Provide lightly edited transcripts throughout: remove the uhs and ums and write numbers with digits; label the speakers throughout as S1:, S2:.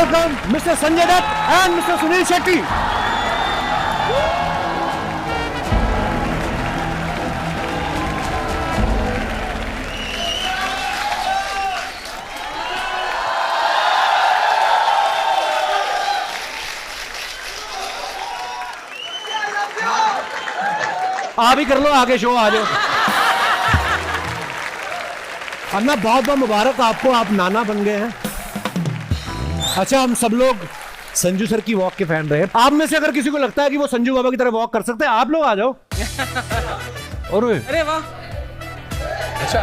S1: welcome Mr. Sanjay Dutt and Mr. Sunil Shetty. आप ही कर लो, आगे शो आ जाओ। अन्ना बहुत बहुत मुबारक आपको, आप नाना बन गए हैं। अच्छा, हम सब लोग संजू सर की वॉक के फैन रहे। आप में से अगर किसी को लगता है कि वो संजू बाबा की तरह वॉक कर सकते हैं, आप लोग आ जाओ। और
S2: अरे वाह,
S3: अच्छा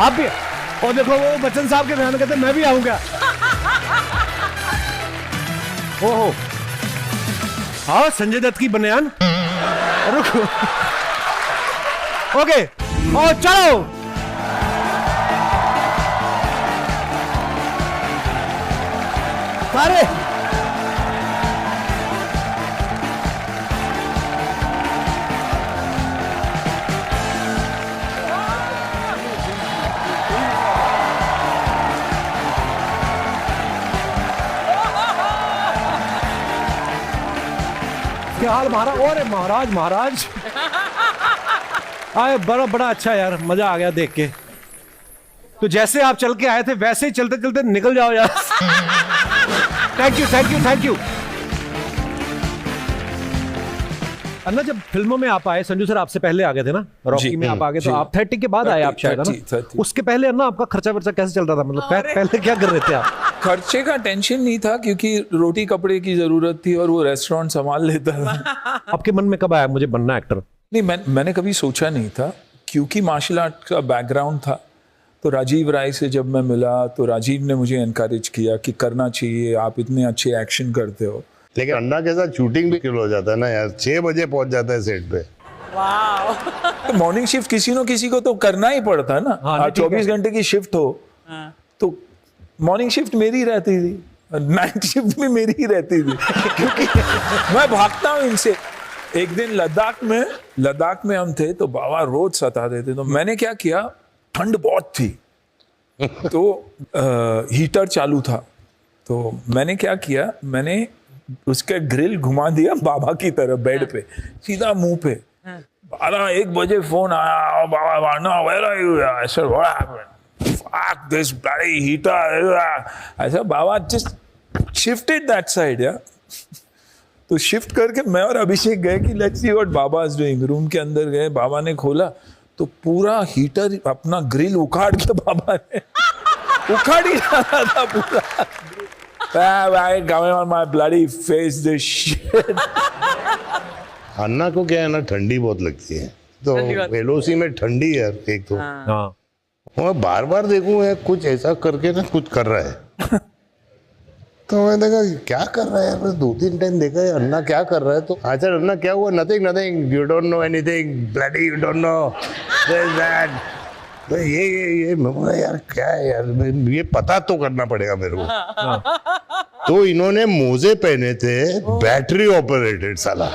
S1: आप भी। और देखो वो बच्चन साहब के फैन कहते मैं भी आऊंगा। ओहो, हाँ संजय दत्त की बनियान। रुको, ओके, और चलो। अरे क्या हाल महाराज? और महाराज महाराज आए, बड़ा बड़ा अच्छा यार, मजा आ गया देख के। तो जैसे आप चल के आए थे वैसे ही चलते चलते निकल जाओ यार। Thank you thank you thank you. अन्ना, जब फिल्मों में आप आए, संजू सर आपसे पहले आ गए थे ना, रॉकी में आप आ गए, तो आप 30 के बाद आए आप शायद, है ना? उसके पहले अन्ना आपका खर्चा वर्चा कैसे चल रहा था? मतलब पहले क्या कर रहे थे आप?
S3: खर्चे का टेंशन नहीं था क्योंकि रोटी कपड़े की जरूरत थी और वो रेस्टोरेंट संभाल लेता था।
S1: आपके मन में कब आया मुझे बनना एक्टर?
S3: नहीं, मैंने कभी सोचा नहीं था क्योंकि मार्शल आर्ट का बैकग्राउंड था। तो राजीव राय से जब मैं मिला तो राजीव ने मुझे एनकरेज किया कि करना चाहिए, आप इतने अच्छे एक्शन करते हो।
S4: लेकिन अन्ना के साथ शूटिंग भी किल हो जाता है ना यार, 6 बजे पहुंच जाता है सेट पे।
S3: तो मॉर्निंग शिफ्ट किसी न किसी को तो करना ही पड़ता है ना।
S1: हाँ,
S3: 24 घंटे की शिफ्ट हो तो मॉर्निंग शिफ्ट मेरी रहती थी, नाइट शिफ्ट भी मेरी ही रहती थी क्योंकि मैं भागता हूँ इनसे। एक दिन लद्दाख में हम थे तो बाबा रोज सताते थे। तो मैंने क्या किया, ठंड बहुत थी तो हीटर चालू था, तो मैंने क्या किया, मैंने उसका ग्रिल घुमा दिया बाबा की तरफ, बेड पे सीधा मुंह पे। 12-1 बजे फोन आया, बाबा वाना where are you? I said what happened? Fuck this bloody heater. I said बाबा just shifted that side yeah. तो शिफ्ट करके मैं और अभिषेक गए कि लेट्स सी व्हाट बाबा इज डूइंग। रूम के अंदर गए, बाबा ने खोला तो पूरा हीटर अपना ग्रिल उखाड़ के बाबा ने उखाड़ ही रहा था पूरा। Coming on my bloody face this shit.
S4: अन्ना को क्या है ना, ठंडी बहुत लगती है, तो एलओसी में ठंडी है एक तो।
S1: हाँ,
S4: मैं बार बार देखूं है कुछ ऐसा करके ना कुछ कर रहा है। तो मैं देखा क्या कर रहा है यार, 2-3 टाइम देखा है अन्ना क्या कर रहा है। तो अच्छा अन्ना क्या हुआ? Nothing, you don't know anything, bloody you don't know this that. तो ये मैं बोला यार क्या है यार, ये पता तो करना पड़ेगा मेरे को। तो इन्होंने मोजे पहने थे बैटरी ऑपरेटेड, साला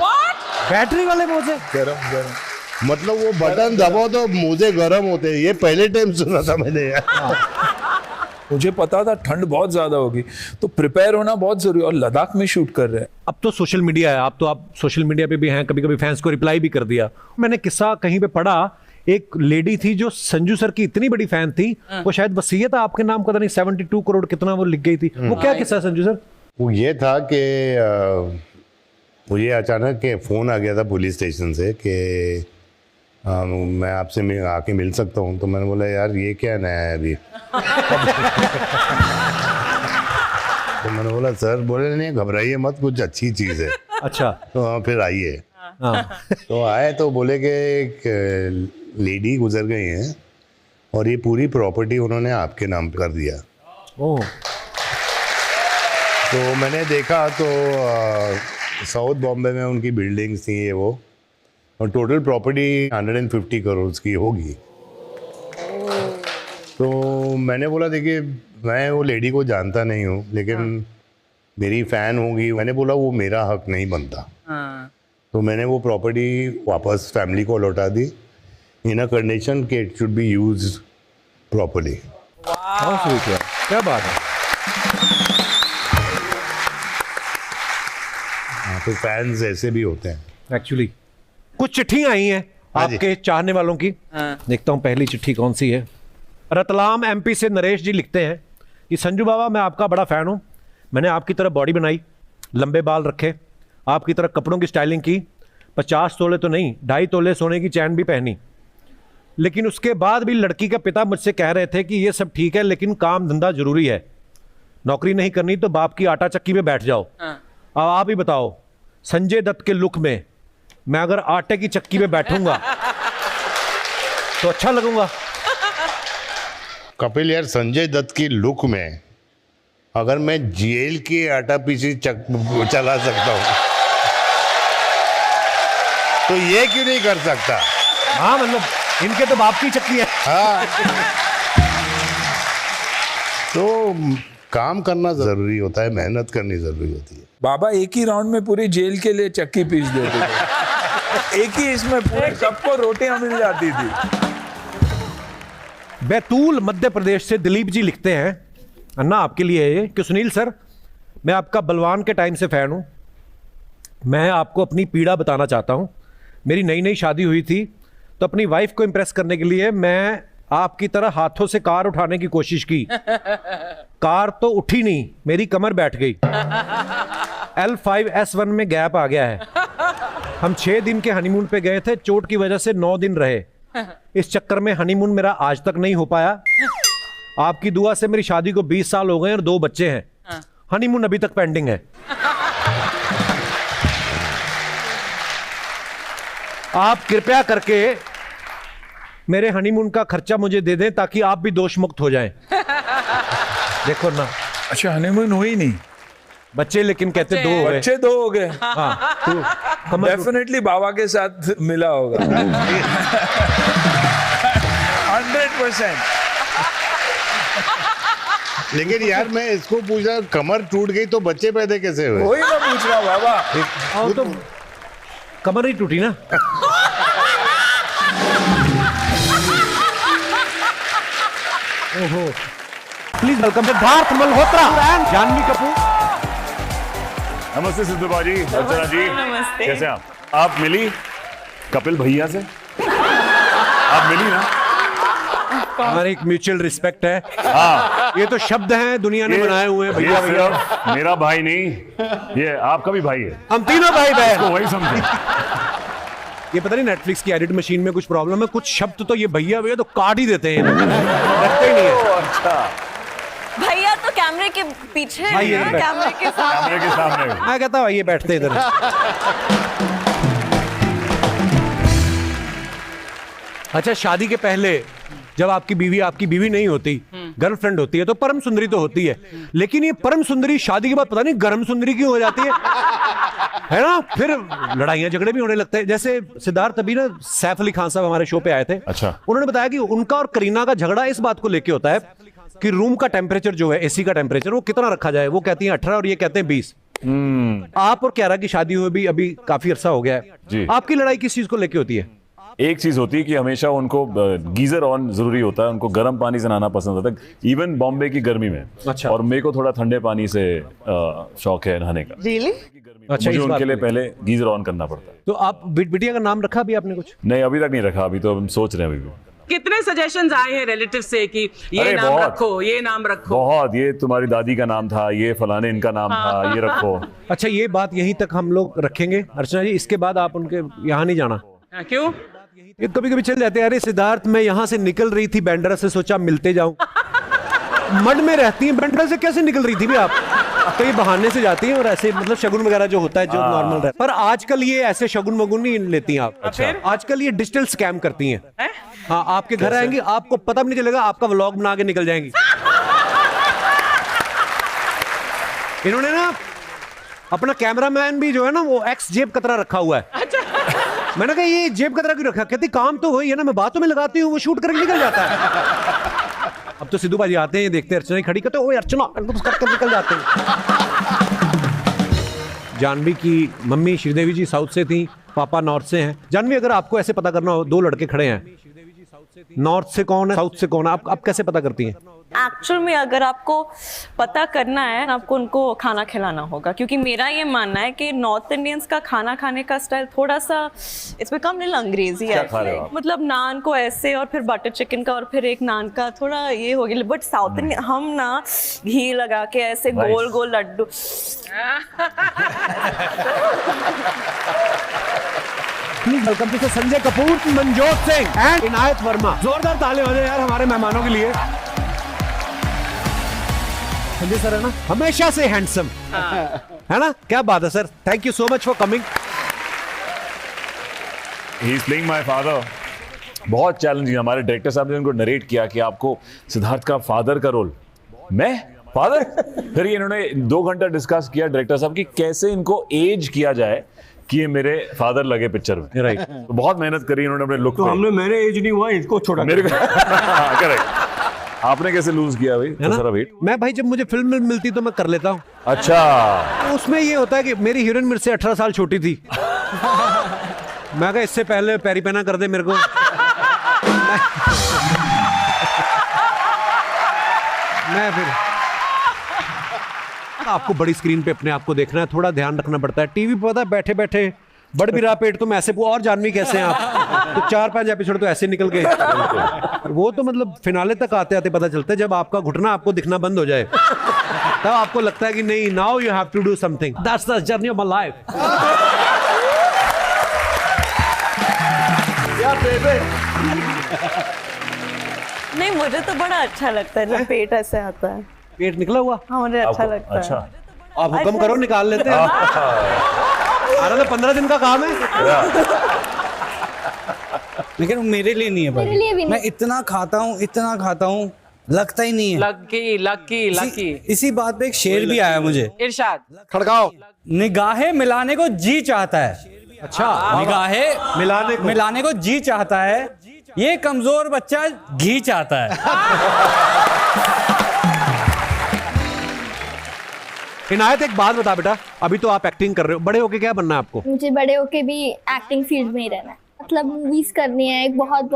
S1: बैटरी वाले मोजे।
S4: गरम मतलब वो बटन दबाओ तो मोजे गरम होते हैं। ये पहले टाइम सुना था मैंने यार।
S3: मुझे पता था ठंड बहुत ज्यादा होगी, तो प्रिपेयर होना बहुत जरूरी। और लद्दाख में शूट कर रहे हैं।
S1: अब तो सोशल मीडिया है, आप सोशल मीडिया पे भी हैं, कभी कभी फैंस को रिप्लाई भी कर दिया। मैंने किस्सा कहीं पे पढ़ा, एक लेडी थी जो संजू सर की इतनी बड़ी फैन थी, वो शायद वसीयत आपके नाम का, नहीं 72 करोड़ कितना वो लिख गई थी। वो क्या किस्सा है संजू सर?
S4: वो ये था कि मुझे अचानक के फ़ोन आ गया था पुलिस स्टेशन से कि मैं आपसे आके मिल सकता हूँ। तो मैंने बोला यार ये क्या नया है अभी। तो मैंने बोला सर, बोले नहीं घबराइए मत, कुछ अच्छी चीज़ है।
S1: अच्छा,
S4: तो हाँ फिर आइए।
S1: हाँ,
S4: तो आए तो बोले कि एक लेडी गुजर गई हैं और ये पूरी प्रॉपर्टी उन्होंने आपके नाम कर दिया।
S1: ओह,
S4: तो मैंने देखा तो साउथ बॉम्बे में उनकी बिल्डिंग्स थी ये वो, और टोटल प्रॉपर्टी 150 करोड़ की होगी। तो मैंने बोला देखिए मैं वो लेडी को जानता नहीं हूँ, लेकिन मेरी फ़ैन होगी। मैंने बोला वो मेरा हक नहीं बनता। तो मैंने वो प्रॉपर्टी वापस फैमिली को लौटा दी इन अ कंडीशन कि it should be used properly.
S1: बहुत स्वीट है। क्या बात है।
S4: हाँ, तो फैंस ऐसे भी होते हैं।
S1: एक्चुअली कुछ चिट्ठियां आई हैं
S4: हाँ जी।
S1: आपके चाहने वालों की। देखता हूं पहली चिट्ठी कौन सी है। रतलाम एमपी से नरेश जी लिखते हैं कि संजू बाबा, मैं आपका बड़ा फैन हूं। मैंने आपकी तरह बॉडी बनाई, लंबे बाल रखे, आपकी तरह कपड़ों की स्टाइलिंग की, 50 तोले तो नहीं 2.5 तोले सोने की चैन भी पहनी, लेकिन उसके बाद भी लड़की के पिता मुझसे कह रहे थे कि ये सब ठीक है लेकिन काम धंधा जरूरी है, नौकरी नहीं करनी तो बाप की आटा चक्की पे बैठ जाओ। अब आप ही बताओ, संजय दत्त के लुक में मैं अगर आटे की चक्की पे बैठूंगा तो अच्छा लगूंगा?
S4: कपिल यार, संजय दत्त की लुक में अगर मैं जेल की आटा पीसी चला सकता हूं तो ये क्यों नहीं कर सकता?
S1: हाँ मतलब इनके तो बाप की चक्की है।
S4: हाँ। तो काम करना जरूरी होता है, मेहनत करनी जरूरी होती है।
S3: बाबा एक ही राउंड में पूरी जेल के लिए चक्की पीस देते थे। एक ही इसमें पूरे सबको रोटियां मिल जाती थी।
S1: बैतूल मध्य प्रदेश से दिलीप जी लिखते हैं, अन्ना आपके लिए है ये, कि सुनील सर, मैं आपका बलवान के टाइम से फैन हूं। मैं आपको अपनी पीड़ा बताना चाहता हूं। मेरी नई नई शादी हुई थी तो अपनी वाइफ को इंप्रेस करने के लिए मैं आपकी तरह हाथों से कार उठाने की कोशिश की। कार तो उठी नहीं, मेरी कमर बैठ गई। L5S1 में गैप आ गया है। हम 6 दिन के हनीमून पे गए थे, चोट की वजह से 9 दिन रहे। इस चक्कर में हनीमून मेरा आज तक नहीं हो पाया। आपकी दुआ से मेरी शादी को 20 साल हो गए और 2 बच्चे हैं। हनीमून अभी तक पेंडिंग है। आप कृपया करके मेरे हनीमून का खर्चा मुझे दे दें ताकि आप भी दोष मुक्त हो जाएं। देखो ना,
S3: अच्छा हनीमून हुई नहीं,
S1: बच्चे लेकिन कहते 2 हो गए।
S3: बच्चे 2 हो गए।
S1: हाँ, तो कमर
S3: डेफिनेटली बाबा के साथ मिला होगा। 100%।
S4: लेकिन यार मैं इसको पूछा, कमर टूट गई तो बच्चे पैदा कैसे हुए?
S3: वही मैं पूछ रहा हूँ बाबा।
S1: आओ तो कमर ही टूटी ना। ओहो, please welcome Siddharth Malhotra and Janhvi Kapoor.
S2: नमस्ते सिद्धू बाजी, अर्चना जी,
S5: नमस्ते।
S2: कैसे हैं आप मिली कपिल भैया से? आप मिली ना?
S1: हमारी एक म्यूचुअल रिस्पेक्ट है।
S2: हाँ,
S1: ये तो शब्द हैं दुनिया ने बनाए हुए हैं
S2: ये
S1: भैया भैया।
S2: सिर्फ मेरा भाई नहीं, ये आपका भी भाई है।
S1: हम तीनों भाई बहन।
S2: तो वही समझे।
S1: ये पता नहीं नेटफ्लिक्स की एडिट मशीन में कुछ प्रॉब्लम है, कुछ शब्द तो ये भैया भैया तो काट ही देते हैं, रखते ही नहीं है।
S2: अच्छा,
S5: भैया तो कैमरे के पीछे है
S1: भाई ये
S5: ना,
S1: बैठ-
S5: कैमरे के सामने।
S2: कैमरे के सामने।
S1: मैं कहता हूँ ये बैठते इधर। अच्छा, शादी के पहले जब आपकी बीवी नहीं होती, गर्लफ्रेंड होती है, तो परम सुंदरी तो होती है, लेकिन ये परम सुंदरी शादी के बाद पता नहीं गरम सुंदरी क्यों हो जाती है ना? फिर लड़ाइयां झगड़े भी होने लगते हैं। जैसे सिद्धार्थ, अभी ना सैफ अली खान साहब हमारे शो पे आए थे।
S2: अच्छा।
S1: उन्होंने बताया कि उनका और करीना का झगड़ा इस बात को लेके होता है कि रूम का टेम्परेचर जो है, एसी का टेम्परेचर, वो कितना रखा जाए। वो कहती है 18 और ये कहते हैं 20। आप और क्यारा की शादी हुई भी अभी काफी अरसा हो गया
S2: जी।
S1: है, आपकी लड़ाई किस चीज को लेके होती है?
S2: एक चीज होती है कि हमेशा उनको गीजर ऑन जरूरी होता है, उनको गर्म पानी से नहाना पसंद होता है, इवन बॉम्बे की गर्मी में।
S1: अच्छा।
S2: और मेरे को थोड़ा ठंडे पानी से शौक है नहाने का।
S5: Really?
S1: अच्छा,
S2: मुझे
S1: इस बात
S2: उनके लिए
S1: को
S2: पहले गीजर ऑन करना पड़ता है।
S1: तो आप बिटिया का नाम रखा अभी आपने कुछ?
S2: नहीं, अभी तक नहीं रखा, अभी तो हम सोच रहे हैं अभी भी।
S6: कितने सजेशंस आए हैं रिलेटिव से कि ये
S2: अरे
S6: नाम
S2: बहुत।
S6: रखो, ये नाम रखो?
S2: बहुत, ये तुम्हारी दादी का नाम था, ये फलाने इनका नाम था, ये रखो।
S1: अच्छा, ये बात यहीं तक हम लोग रखेंगे अर्चना जी, इसके बाद आप उनके यहाँ नहीं जाना?
S6: हाँ, क्यों?
S1: ये कभी कभी चल जाते हैं, अरे सिद्धार्थ मैं यहाँ से निकल रही थी बैंड्रा से, सोचा मिलते जाऊं। मड में रहती हैं, बैंड्रा से कैसे निकल रही थी भी आप? कई बहाने से जाती हैं और ऐसे मतलब शगुन वगैरह जो होता है जो नॉर्मल रहता है। पर आजकल ये ऐसे शगुन वगुन नहीं लेती हैं आप।
S2: अच्छा।
S1: आजकल ये डिजिटल स्कैम करती हैं।
S6: हैं?
S1: हाँ, आपके घर आएंगी, आपको पता भी नहीं चलेगा, आपका व्लॉग बना के निकल जाएंगी। इन्होंने ना अपना कैमरामैन भी जो है ना वो एक्स जेब कतरा रखा हुआ है। मैंने कहा ये जेब कतरा क्यों रखा? कहती काम तो वही है ना, मैं बातों में लगाती हूँ, वो शूट करके निकल जाता है। अब तो सिद्धू बाजी आते हैं, ये देखते हैं अर्चना खड़ी, कहते हैं ओए अर्चना, करके निकल जाते हैं। जानवी की मम्मी श्रीदेवी जी साउथ से थी, पापा नॉर्थ से हैं। जानवी, अगर आपको ऐसे पता करना हो, 2 लड़के खड़े हैं, नॉर्थ से कौन है, साउथ से कौन है, आप कैसे पता करती हैं?
S5: एक्चुअल में अगर आपको पता करना है आपको उनको खाना खिलाना होगा, क्योंकि मेरा ये मानना है कि नॉर्थ इंडियंस का खाना खाने का स्टाइल थोड़ा सा इट्स बिकम लिटिल अंग्रेजी है।
S2: खा रहे हो आप?
S5: मतलब नान को ऐसे और फिर बटर चिकन का और फिर एक नान का थोड़ा ये हो गया। बट साउथ इंडियन हम ना घी लगा के ऐसे गोल गोल laddu.
S1: Please welcome to Sanjay Kapoor, Manjot Singh and Inayat Verma. जोरदार ताली हो जाए यार हमारे मेहमानों के लिए। संजय सर है ना हमेशा से हैंडसम, है ना? क्या बात है sir, thank you so much for coming.
S2: He is playing my father. बहुत चैलेंजिंग। हमारे डायरेक्टर साहब ने उनको नरेट किया कि आपको सिद्धार्थ का फादर का रोल। मैं फादर? फिर ये इन्होंने 2 घंटा डिस्कस किया डायरेक्टर साहब कि कैसे इनको एज किया जाए कि ये मेरे फादर लगे पिक्चर में।
S1: राइट।
S2: तो बहुत मेहनत करी इन्होंने अपने लुक पे।
S7: मेरे एज नहीं हुआ, इसको छोटा
S2: मेरे करेक्ट। आपने कैसे लूज किया भाई
S1: है ना?
S2: सारा वेट?
S1: मैं भाई जब मुझे फिल्म मिलती तो मैं कर लेता हूँ।
S2: अच्छा।
S1: तो उसमें ये होता है कि मेरी हीरोइन मेरे से 18 साल छोटी थी। मैं कहा इससे पहले पैरी पहना कर दे मेरे को। मैं फिर आपको बड़ी स्क्रीन पे अपने आप को देखना है, थोड़ा ध्यान रखना पड़ता है। टीवी पे पता है बैठे बैठे बढ़ भी रहा पेट तो मैं ऐसे और जानवी कैसे हैं आप? तो 4-5 एपिसोड तो ऐसे निकल गए। वो तो मतलब फिनाले तक आते आते पता चलता है जब आपका घुटना आपको दिखना बंद हो जाए, तब आपको लगता है कि नहीं, now you have to do something. That's the journey of my life.
S5: नहीं, मुझे तो बड़ा अच्छा लगता है जब पेट ऐसे आता है।
S1: पेट निकला हुआ?
S5: हाँ, मुझे अच्छा लगता है।
S2: अच्छा।
S1: आप हुक्म करो, निकाल लेते हैं। अरे तो 15 दिन का काम है।
S7: लेकिन मेरे लिए नहीं है भाई।
S8: मेरे लिए भी नहीं।
S7: मैं इतना खाता हूँ लगता ही नहीं है।
S6: Lucky lucky lucky.
S7: इसी बात पे एक शेर भी आया मुझे।
S6: इरशाद।
S1: खड़काओ।
S7: निगाहें मिलाने को जी चाहता है।
S1: अच्छा,
S7: निगाहें मिलाने को जी चाहता है, ये कमजोर बच्चा घी चाहता है।
S1: इनायत एक बात बता बेटा, अभी तो आप एक्टिंग कर रहे हो, बड़े होके क्या बनना है आपको?
S8: मुझे बड़े होके भी एक्टिंग फील्ड में ही रहना है। मतलब मूवीज करनी है, एक बहुत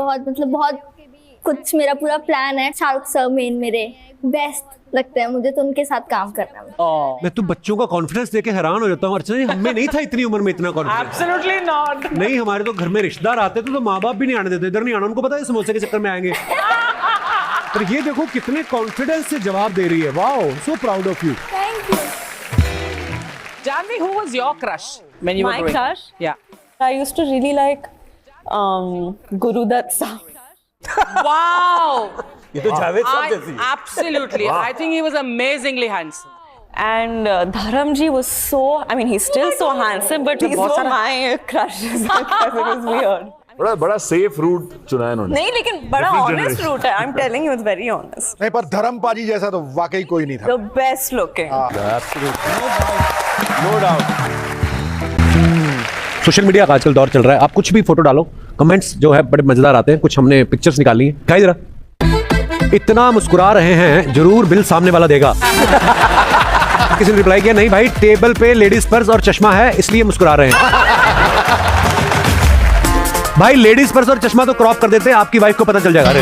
S8: कुछ मेरा पूरा प्लान है। शाहरुख सर मेन मेरे बेस्ट लगते हैं मुझे, तो उनके साथ काम करना है।
S1: मैं तो बच्चों का कॉन्फिडेंस देख के हैरान हो जाता हूँ। अर्चना जी, हमें नहीं था इतनी उम्र में इतना कॉन्फिडेंस।
S6: Absolutely not.
S1: नहीं, हमारे तो घर में रिश्तेदार आते थे तो माँ बाप भी नहीं आने देते, इधर नहीं आना, उनको पता है समोसे के चक्कर में आएंगे। पर ये देखो कितने कॉन्फिडेंस से जवाब दे रही है। Wow, so proud of you.
S8: Thank you.
S6: Janvi, who was your crush when you were
S5: My
S6: growing up?
S5: crush?
S6: Yeah.
S5: I used to really like Guru Dutt sir.
S6: Wow.
S7: ये तो Javed
S6: Absolutely. I think he was amazingly handsome.
S5: And Dharamji was so, I mean, he's still so handsome, but he's so my crush. It was weird.
S2: बड़ा safe root चुना है इन्होंने।
S5: नहीं, लेकिन बड़ा
S2: Different
S5: honest
S2: generation.
S5: route है. I'm telling you, it's very honest.
S9: नहीं, पर धर्मपाजी जैसा तो वाकई कोई नहीं था।
S5: The best looking.
S9: No doubt.
S1: Social media का आजकल दौर चल रहा है, आप कुछ भी फोटो डालो, कमेंट्स जो है बड़े मजेदार आते हैं। कुछ हमने पिक्चर्स निकाली हैं, दिखाई जरा। इतना मुस्कुरा रहे हैं, जरूर बिल सामने वाला देगा। किसी ने रिप्लाई किया, नहीं भाई, टेबल पे लेडीज पर्स और चश्मा है इसलिए मुस्कुरा रहे हैं। भाई लेडीज पर्स और चश्मा तो क्रॉप कर देते हैं, आपकी वाइफ को पता चल जाएगा। अरे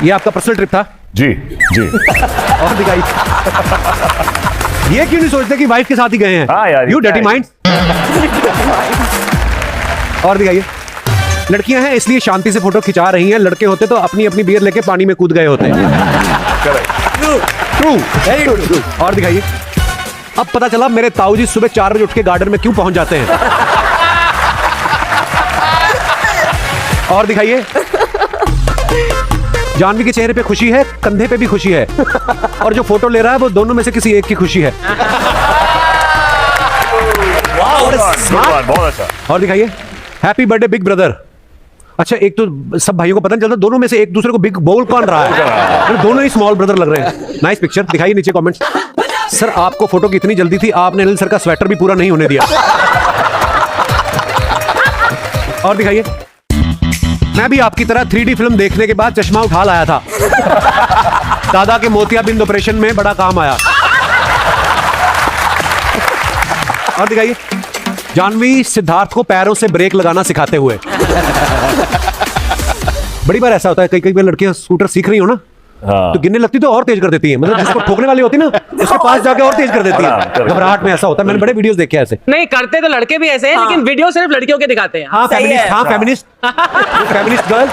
S1: ये आपका पर्सनल ट्रिप था?
S2: जी जी।
S1: और दिखाई। ये क्यों नहीं सोचते कि वाइफ के साथ ही गए हैं?
S2: हाँ यार,
S1: यू
S2: क्या
S1: डर्टी
S2: है?
S1: माइंड। और दिखाइए। लड़कियां हैं इसलिए शांति से फोटो खिंचा रही हैं, लड़के होते तो अपनी अपनी बियर लेके पानी में कूद गए होते हैं। True, very true. और दिखाइए। अब पता चला मेरे ताऊ जी सुबह 4 बजे उठ के गार्डन में क्यों पहुंच जाते हैं। और दिखाइए। जानवी के चेहरे पे खुशी है, कंधे पे भी खुशी है, और जो फोटो ले रहा है वो दोनों में से किसी एक की खुशी है।
S2: बहुत अच्छा।
S1: और दिखाइए। Happy birthday big brother. अच्छा, एक तो सब भाइयों को पता नहीं चलता दोनों में से एक दूसरे को बिग बोल कौन रहा है, दोनों ही स्मॉल ब्रदर लग रहे हैं। Nice picture. दिखाइए नीचे कमेंट्स। सर आपको फोटो की इतनी जल्दी थी, आपने अनिल सर का स्वेटर भी पूरा नहीं होने दिया। और दिखाइए। मैं भी आपकी तरह 3D फिल्म देखने के बाद चश्मा उठा लाया था। दादा के मोतियाबिंद ऑपरेशन में बड़ा काम आया। और दिखाइए। जानवी सिद्धार्थ को पैरों से ब्रेक लगाना सिखाते हुए। बड़ी बार ऐसा होता है, कई बार लड़कियां स्कूटर सीख रही हो ना,
S2: हाँ।
S1: तो गिरने लगती तो और तेज कर देती है, मतलब जिसको ठोकने वाली होती है ना उसके पास जाके और तेज कर देती
S2: हाँ,
S1: है,
S2: correct।
S1: घबराहट में ऐसा होता है। मैंने बड़े वीडियोस देखे हैं ऐसे।
S6: नहीं करते तो लड़के भी ऐसे हैं, लेकिन वीडियो सिर्फ लड़कियों के दिखाते हैं।
S1: हाँ
S5: सही
S1: फेमिनिस्ट,
S5: है।
S1: हाँ फेमिनिस्ट, फेमिनिस्ट गर्ल।